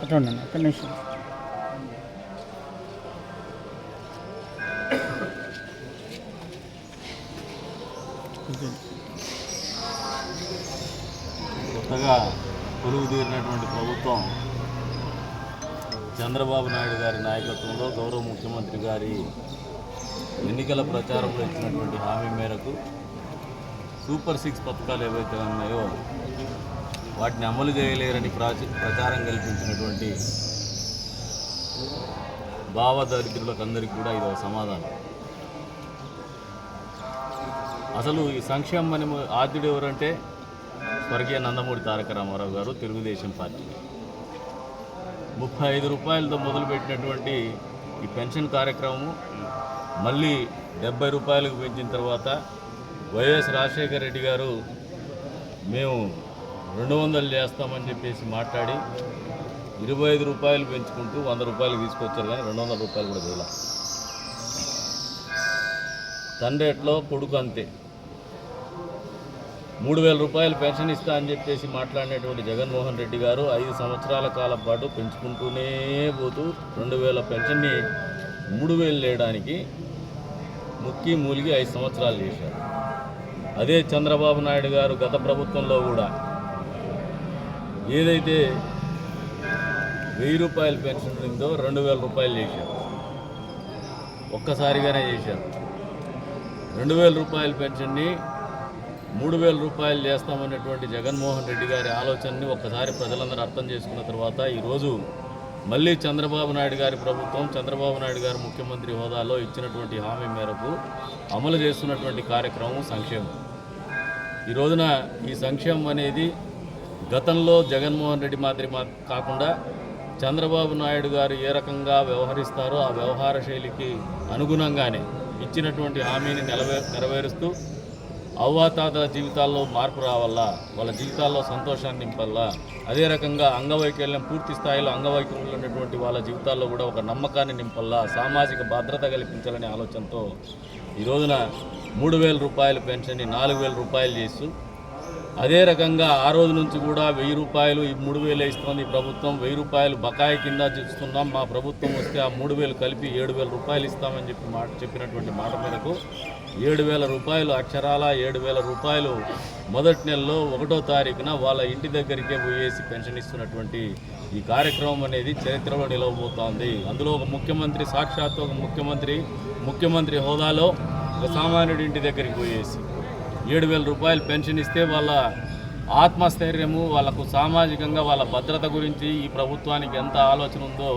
అట్లా ఒక్క నిమిషం. కొత్తగా కొలువు తీరినటువంటి ప్రభుత్వం చంద్రబాబు నాయుడు గారి నాయకత్వంలో గౌరవ ముఖ్యమంత్రి గారి ఎన్నికల ప్రచారంలో ఇచ్చినటువంటి హామీ మేరకు సూపర్ 6 పథకాలు ఏవైతే ఉన్నాయో వాటిని అమలు చేయలేరని ప్రచారం కల్పించినటువంటి భావదరిద్రులకందరికీ కూడా ఇది ఒక సమాధానం. అసలు ఈ సంక్షేమం ఆద్యుడు ఎవరంటే స్వర్గీయ నందమూరి తారక రామారావు గారు, తెలుగుదేశం పార్టీ. 35 రూపాయలతో మొదలుపెట్టినటువంటి ఈ పెన్షన్ కార్యక్రమం మళ్ళీ 70 రూపాయలకు పెంచిన తర్వాత వైఎస్ రాజశేఖర రెడ్డి గారు మేము 200 చేస్తామని చెప్పేసి మాట్లాడి 25 రూపాయలు పెంచుకుంటూ 100 రూపాయలు తీసుకొచ్చారు, కానీ 200 రూపాయలు కూడా చేయాలి. తండ్రి ఎట్లో కొడుకు అంతే. 3000 రూపాయలు పెన్షన్ ఇస్తా అని చెప్పేసి మాట్లాడినటువంటి జగన్మోహన్ రెడ్డి గారు 5 సంవత్సరాల కాలం పాటు పెంచుకుంటూనే పోతూ 2000 పెన్షన్ని 3000 లేయడానికి ముక్కి మూలిగి 5 సంవత్సరాలు చేశారు. అదే చంద్రబాబు నాయుడు గారు గత ప్రభుత్వంలో కూడా ఏదైతే 1000 రూపాయల పెన్షన్ ఉందో 2000 రూపాయలు చేశారు. ఒక్కసారిగానే చేశారు. 2000 రూపాయల పెన్షన్ని 3000 రూపాయలు చేస్తామన్నటువంటి జగన్మోహన్ రెడ్డి గారి ఆలోచనని ఒక్కసారి ప్రజలందరూ అర్థం చేసుకున్న తర్వాత ఈరోజు మళ్ళీ చంద్రబాబు నాయుడు గారి ప్రభుత్వం, చంద్రబాబు నాయుడు గారు ముఖ్యమంత్రి హోదాలో ఇచ్చినటువంటి హామీ మేరకు అమలు చేస్తున్నటువంటి కార్యక్రమం సంక్షేమం. ఈ రోజున ఈ సంక్షేమం అనేది గతంలో జగన్మోహన్ రెడ్డి మాదిరి కాకుండా చంద్రబాబు నాయుడు గారు ఏ రకంగా వ్యవహరిస్తారో ఆ వ్యవహార శైలికి అనుగుణంగానే ఇచ్చినటువంటి హామీని నెరవేరుస్తూ అవ్వాతాతల జీవితాల్లో మార్పు రావాలా, వాళ్ళ జీవితాల్లో సంతోషాన్ని నింపాలా, అదే రకంగా అంగవైకల్యం పూర్తి స్థాయిలో అంగవైకల్యం ఉన్నటువంటి వాళ్ళ జీవితాల్లో కూడా ఒక నమ్మకాన్ని నింపాలా, సామాజిక భద్రత కల్పించాలనే ఆలోచనతో ఈ రోజున 3000 రూపాయల పెన్షన్ని 4000 రూపాయలు చేస్తూ, అదే రకంగా ఆ రోజు నుంచి కూడా 1000 రూపాయలు ఈ 3000 ఇస్తుంది ప్రభుత్వం, 1000 రూపాయలు బకాయి కింద చూస్తున్నాం, మా ప్రభుత్వం వస్తే ఆ 3000 కలిపి 7000 రూపాయలు ఇస్తామని చెప్పినటువంటి మాట మేరకు 7000 రూపాయలు అక్షరాల 7000 రూపాయలు మొదటి నెలలో 1వ తారీఖున వాళ్ళ ఇంటి దగ్గరికే పోయేసి పెన్షన్ ఇస్తున్నటువంటి ఈ కార్యక్రమం అనేది చరిత్రలో నిలవబోతోంది. అందులో ఒక ముఖ్యమంత్రి, సాక్షాత్తు ఒక ముఖ్యమంత్రి హోదాలో ఒక సామాన్యుడి ఇంటి దగ్గరికి పోయేసి 7000 రూపాయలు పెన్షన్ ఇస్తే వాళ్ళ ఆత్మస్థైర్యము, వాళ్ళకు సామాజికంగా వాళ్ళ భద్రత గురించి ఈ ప్రభుత్వానికి ఎంత ఆలోచన ఉందో